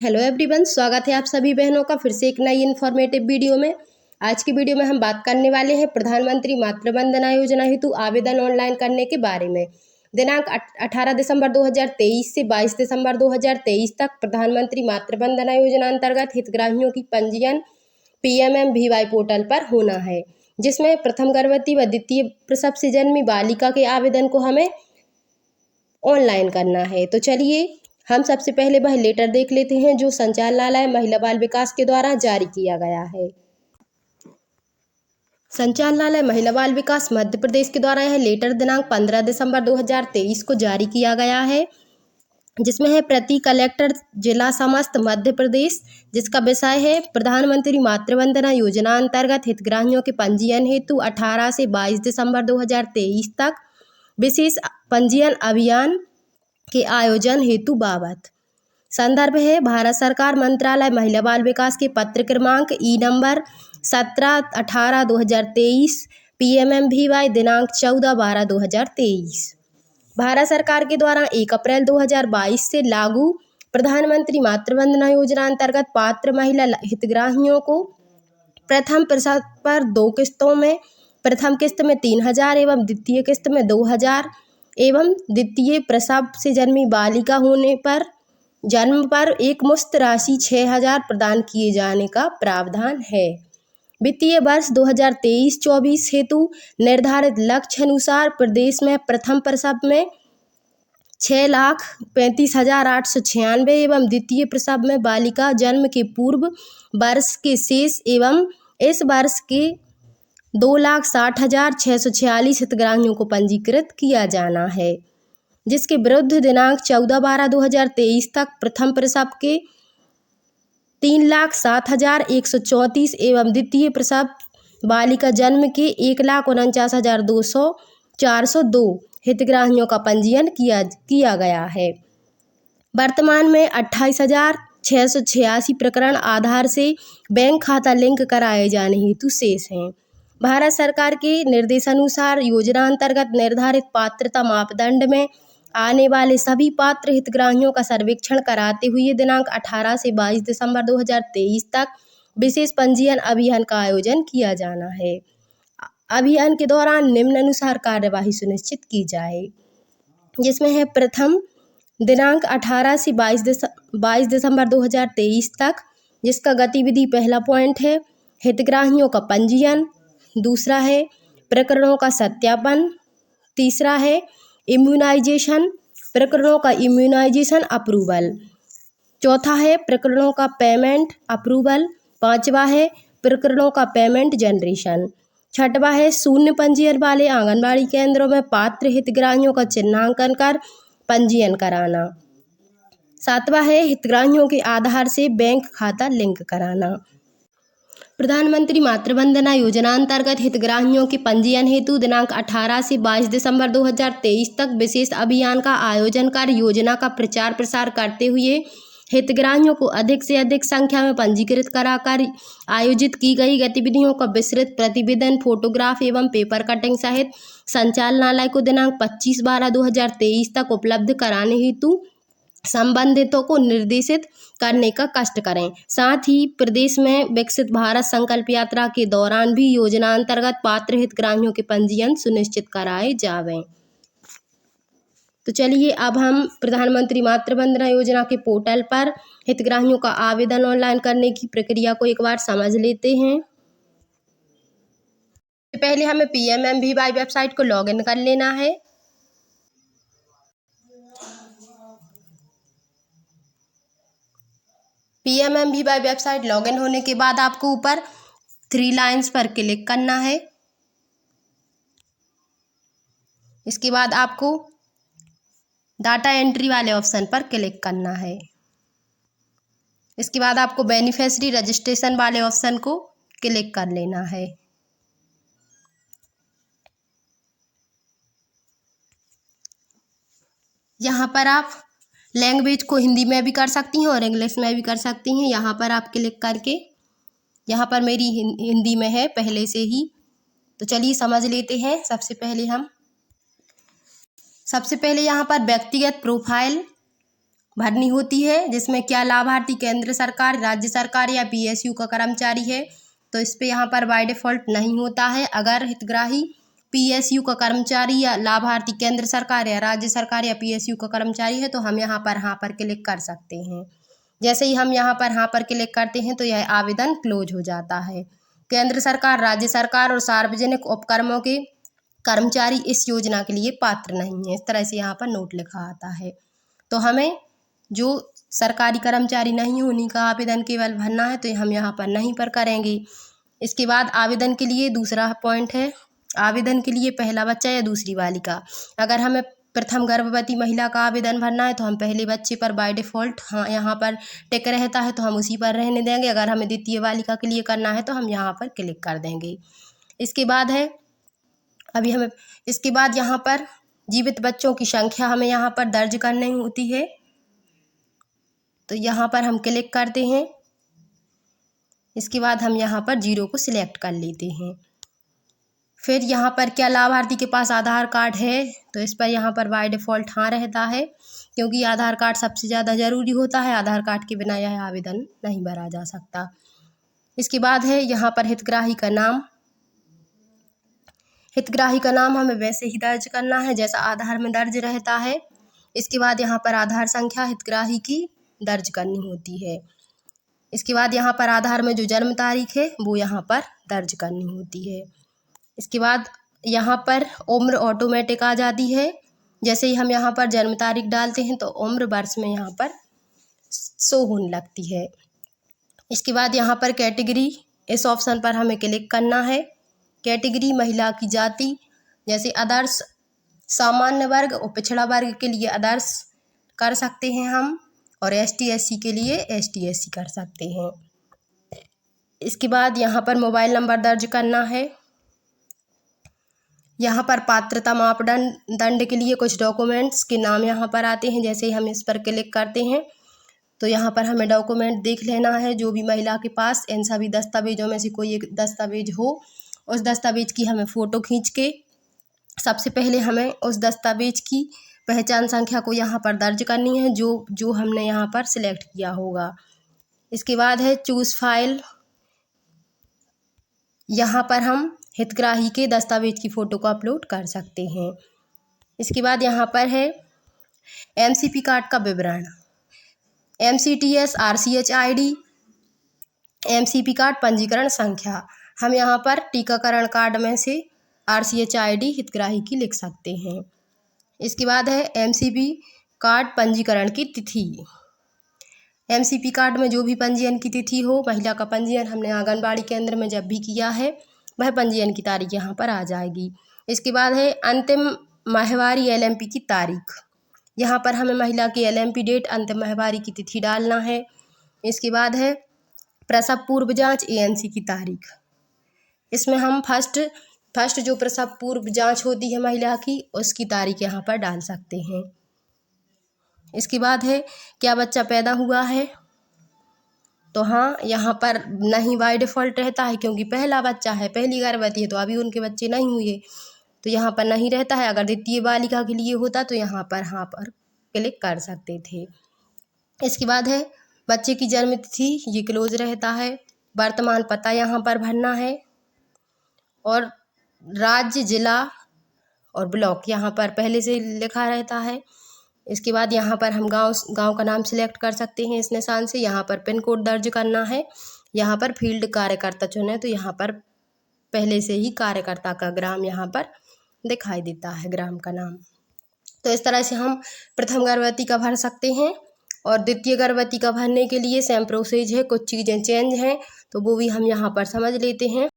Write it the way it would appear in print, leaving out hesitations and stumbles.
Hello everyone, स्वागत है आप सभी बहनों का फिर से एक नई इन्फॉर्मेटिव वीडियो में। आज की वीडियो में हम बात करने वाले हैं प्रधानमंत्री मातृ वंदना योजना हेतु आवेदन ऑनलाइन करने के बारे में। दिनांक 18 दिसंबर 2023 से 22 दिसंबर 2023 तक प्रधानमंत्री मातृ वंदना योजना अंतर्गत हितग्राहियों की पंजीयन PMMVY पोर्टल पर होना है, जिसमें प्रथम गर्भवती व द्वितीय प्रसव से जन्मी बालिका के आवेदन को हमें ऑनलाइन करना है। तो चलिए हम सबसे पहले वह लेटर देख लेते हैं जो संचालनालय महिला बाल विकास के द्वारा जारी किया गया है। संचालनालय महिला बाल विकास मध्य प्रदेश के द्वारा यह लेटर दिनांक 15 दिसंबर 2023 को जारी किया गया है, जिसमें है प्रति कलेक्टर जिला समस्त मध्य प्रदेश, जिसका विषय है प्रधानमंत्री मातृ वंदना योजना अंतर्गत हितग्राहियों के पंजीयन हेतु 18 से 22 दिसंबर 2023 तक विशेष पंजीयन अभियान के आयोजन हेतु बाबत। संदर्भ है भारत सरकार मंत्रालय महिला बाल विकास के पत्र क्रमांक ई नंबर 17/18/2023 PMMVY दिनांक 14/12/2023। भारत सरकार के द्वारा 1 अप्रैल 2022 से लागू प्रधानमंत्री मातृ वंदना योजना अंतर्गत पात्र महिला हितग्राहियों को प्रथम प्रसव पर 2 किस्तों में, प्रथम किस्त में 3000 एवं द्वितीय किस्त में 2000 एवं द्वितीय प्रसव से जन्मी बालिका होने पर जन्म पर एक मुश्त राशि 6000 प्रदान किए जाने का प्रावधान है। वित्तीय वर्ष 2023-24 हेतु निर्धारित लक्ष्य अनुसार प्रदेश में प्रथम प्रसव में 6,35,896 एवं द्वितीय प्रसव में बालिका जन्म के पूर्व वर्ष के शेष एवं इस वर्ष के 2,60,646 हितग्राहियों को पंजीकृत किया जाना है, जिसके विरुद्ध दिनांक 14/12/2023 तक प्रथम प्रसव के 3,07,134 एवं द्वितीय प्रसव बालिका जन्म के 1,49,402 हितग्राहियों का पंजीयन किया गया है। वर्तमान में 28,686 प्रकरण आधार से बैंक खाता लिंक कराए जाने हेतु शेष हैं। भारत सरकार के निर्देशानुसार योजना अंतर्गत निर्धारित पात्रता मापदंड में आने वाले सभी पात्र हितग्राहियों का सर्वेक्षण कराते हुए दिनांक 18 से 22 दिसंबर 2023 तक विशेष पंजीयन अभियान का आयोजन किया जाना है। अभियान के दौरान निम्नानुसार कार्यवाही सुनिश्चित की जाए, जिसमें है प्रथम दिनांक 18 से 22 दिसंबर 2023 तक, जिसका गतिविधि पहला पॉइंट है हितग्राहियों का पंजीयन, दूसरा है प्रकरणों का सत्यापन, तीसरा है इम्यूनाइजेशन, प्रकरणों का इम्यूनाइजेशन अप्रूवल, चौथा है प्रकरणों का पेमेंट अप्रूवल, पांचवा है प्रकरणों का पेमेंट जनरेशन, छठवां है शून्य पंजीयन वाले आंगनबाड़ी केंद्रों में पात्र हितग्राहियों का चिन्हांकन कर पंजीयन कराना, सातवां है हितग्राहियों के आधार से बैंक खाता लिंक कराना। प्रधानमंत्री मातृ वंदना योजना अंतर्गत हितग्राहियों के पंजीयन हेतु दिनांक 18 से 22 दिसंबर 2023 तक विशेष अभियान का आयोजन कर योजना का प्रचार प्रसार करते हुए हितग्राहियों को अधिक से अधिक संख्या में पंजीकृत कराकर आयोजित की गई गतिविधियों का विस्तृत प्रतिवेदन, फोटोग्राफ एवं पेपर कटिंग सहित संचालनालय को दिनांक 25/12/2023 तक उपलब्ध कराने हेतु संबंधितों को निर्देशित करने का कष्ट करें। साथ ही प्रदेश में विकसित भारत संकल्प यात्रा के दौरान भी योजना अंतर्गत पात्र हितग्राहियों के पंजीयन सुनिश्चित कराए जावें। तो चलिए अब हम प्रधानमंत्री मातृ वंदना योजना के पोर्टल पर हितग्राहियों का आवेदन ऑनलाइन करने की प्रक्रिया को एक बार समझ लेते हैं। पहले हमें PMMVY वेबसाइट को लॉगिन कर लेना है। PMMVY वेबसाइट लॉगिन होने के बाद आपको ऊपर 3 लाइन्स पर क्लिक करना है। इसके बाद आपको डाटा एंट्री वाले ऑप्शन पर क्लिक करना है। इसके बाद आपको बेनिफिशियरी रजिस्ट्रेशन वाले ऑप्शन को क्लिक कर लेना है। यहाँ पर आप लैंग्वेज को हिंदी में भी कर सकती हैं और इंग्लिश में भी कर सकती हैं। यहाँ पर आप क्लिक करके, यहाँ पर मेरी हिंदी में है पहले से ही, तो चलिए समझ लेते हैं। सबसे पहले यहाँ पर व्यक्तिगत प्रोफाइल भरनी होती है, जिसमें क्या लाभार्थी केंद्र सरकार, राज्य सरकार या PSU का कर्मचारी है, तो इस पे यहाँ पर बाय डिफ़ॉल्ट नहीं होता है। अगर हितग्राही PSU का कर्मचारी या लाभार्थी केंद्र सरकार या राज्य सरकार या PSU का कर्मचारी है तो हम यहाँ पर हाँ पर क्लिक कर सकते हैं। जैसे ही हम यहाँ पर हाँ पर क्लिक करते हैं तो यह आवेदन क्लोज हो जाता है। केंद्र सरकार, राज्य सरकार और सार्वजनिक उपक्रमों के कर्मचारी इस योजना के लिए पात्र नहीं है, इस तरह से यहाँ पर नोट लिखा आता है। तो हमें जो सरकारी कर्मचारी नहीं हो उन्हीं का आवेदन केवल भरना है, तो हम यहाँ पर नहीं पर करेंगे। इसके बाद आवेदन के लिए दूसरा पॉइंट है, आवेदन के लिए पहला बच्चा या दूसरी बालिका। अगर हमें प्रथम गर्भवती महिला का आवेदन भरना है तो हम पहले बच्चे पर बाय डिफ़ॉल्ट हाँ यहाँ पर टिक रहता है तो हम उसी पर रहने देंगे। अगर हमें द्वितीय बालिका के लिए करना है तो हम यहाँ पर क्लिक कर देंगे। इसके बाद है इसके बाद यहाँ पर जीवित बच्चों की संख्या हमें यहाँ पर दर्ज करनी होती है, तो यहाँ पर हम क्लिक करते हैं। इसके बाद हम यहाँ पर 0 को सिलेक्ट कर लेते हैं। फिर यहाँ पर क्या लाभार्थी के पास आधार कार्ड है, तो इस पर यहाँ पर बाय डिफ़ॉल्ट हाँ रहता है, क्योंकि आधार कार्ड सबसे ज़्यादा ज़रूरी होता है। आधार कार्ड के बिना यह आवेदन नहीं भरा जा सकता। इसके बाद है यहाँ पर हितग्राही का नाम। हितग्राही का नाम हमें वैसे ही दर्ज करना है जैसा आधार में दर्ज रहता है। इसके बाद यहाँ पर आधार संख्या हितग्राही की दर्ज करनी होती है। इसके बाद यहाँ पर आधार में जो जन्म तारीख है वो यहाँ पर दर्ज करनी होती है। इसके बाद यहाँ पर उम्र ऑटोमेटिक आ जाती है। जैसे ही हम यहाँ पर जन्म तारीख डालते हैं तो उम्र वर्ष में यहाँ पर शो होने लगती है। इसके बाद यहाँ पर कैटेगरी, इस ऑप्शन पर हमें क्लिक करना है। कैटेगरी महिला की जाति, जैसे अदर्स, सामान्य वर्ग और पिछड़ा वर्ग के लिए अदर्स कर सकते हैं हम, और ST SC के लिए ST SC कर सकते हैं। इसके बाद यहाँ पर मोबाइल नंबर दर्ज करना है। यहाँ पर पात्रता मापदंड के लिए कुछ डॉक्यूमेंट्स के नाम यहाँ पर आते हैं। जैसे ही हम इस पर क्लिक करते हैं तो यहाँ पर हमें डॉक्यूमेंट देख लेना है जो भी महिला के पास इन सभी दस्तावेजों में से कोई एक दस्तावेज हो, उस दस्तावेज की हमें फ़ोटो खींच के सबसे पहले हमें उस दस्तावेज की पहचान संख्या को यहाँ पर दर्ज करनी है जो हमने यहाँ पर सिलेक्ट किया होगा। इसके बाद है चूज़ फाइल। यहाँ पर हम हितग्राही के दस्तावेज की फ़ोटो को अपलोड कर सकते हैं। इसके बाद यहाँ पर है MCP कार्ड का विवरण, MCTS RCH ID, MCP card पंजीकरण संख्या। हम यहाँ पर टीकाकरण कार्ड में से RCH ID हितग्राही की लिख सकते हैं। इसके बाद है MCP कार्ड पंजीकरण की तिथि। MCP कार्ड में जो भी पंजीयन की तिथि हो, महिला का पंजीयन हमने आंगनबाड़ी केंद्र में जब भी किया है वह पंजीयन की तारीख यहाँ पर आ जाएगी। इसके बाद है अंतिम माहवारी LMP की तारीख। यहाँ पर हमें महिला की LMP डेट, अंतिम माहवारी की तिथि डालना है। इसके बाद है प्रसव पूर्व जांच ANC की तारीख। इसमें हम फर्स्ट जो प्रसव पूर्व जांच होती है महिला की, उसकी तारीख यहाँ पर डाल सकते हैं। इसके बाद है क्या बच्चा पैदा हुआ है, तो हाँ यहाँ पर नहीं बाय डिफ़ॉल्ट रहता है, क्योंकि पहला बच्चा है, पहली गर्भवती है तो अभी उनके बच्चे नहीं हुए, तो यहाँ पर नहीं रहता है। अगर द्वितीय बालिका के लिए होता तो यहाँ पर हाँ पर क्लिक कर सकते थे। इसके बाद है बच्चे की जन्म तिथि, ये क्लोज रहता है। वर्तमान पता यहाँ पर भरना है, और राज्य, जिला और ब्लॉक यहाँ पर पहले से लिखा रहता है। इसके बाद यहाँ पर हम गांव का नाम सिलेक्ट कर सकते हैं इस निशान से। यहाँ पर पिन कोड दर्ज करना है। यहाँ पर फील्ड कार्यकर्ता चुने, तो यहाँ पर पहले से ही कार्यकर्ता का ग्राम यहाँ पर दिखाई देता है, ग्राम का नाम। तो इस तरह से हम प्रथम गर्भवती का भर सकते हैं, और द्वितीय गर्भवती का भरने के लिए सेम प्रोसेस है, कुछ चीज़ें चेंज हैं तो वो भी हम यहाँ पर समझ लेते हैं।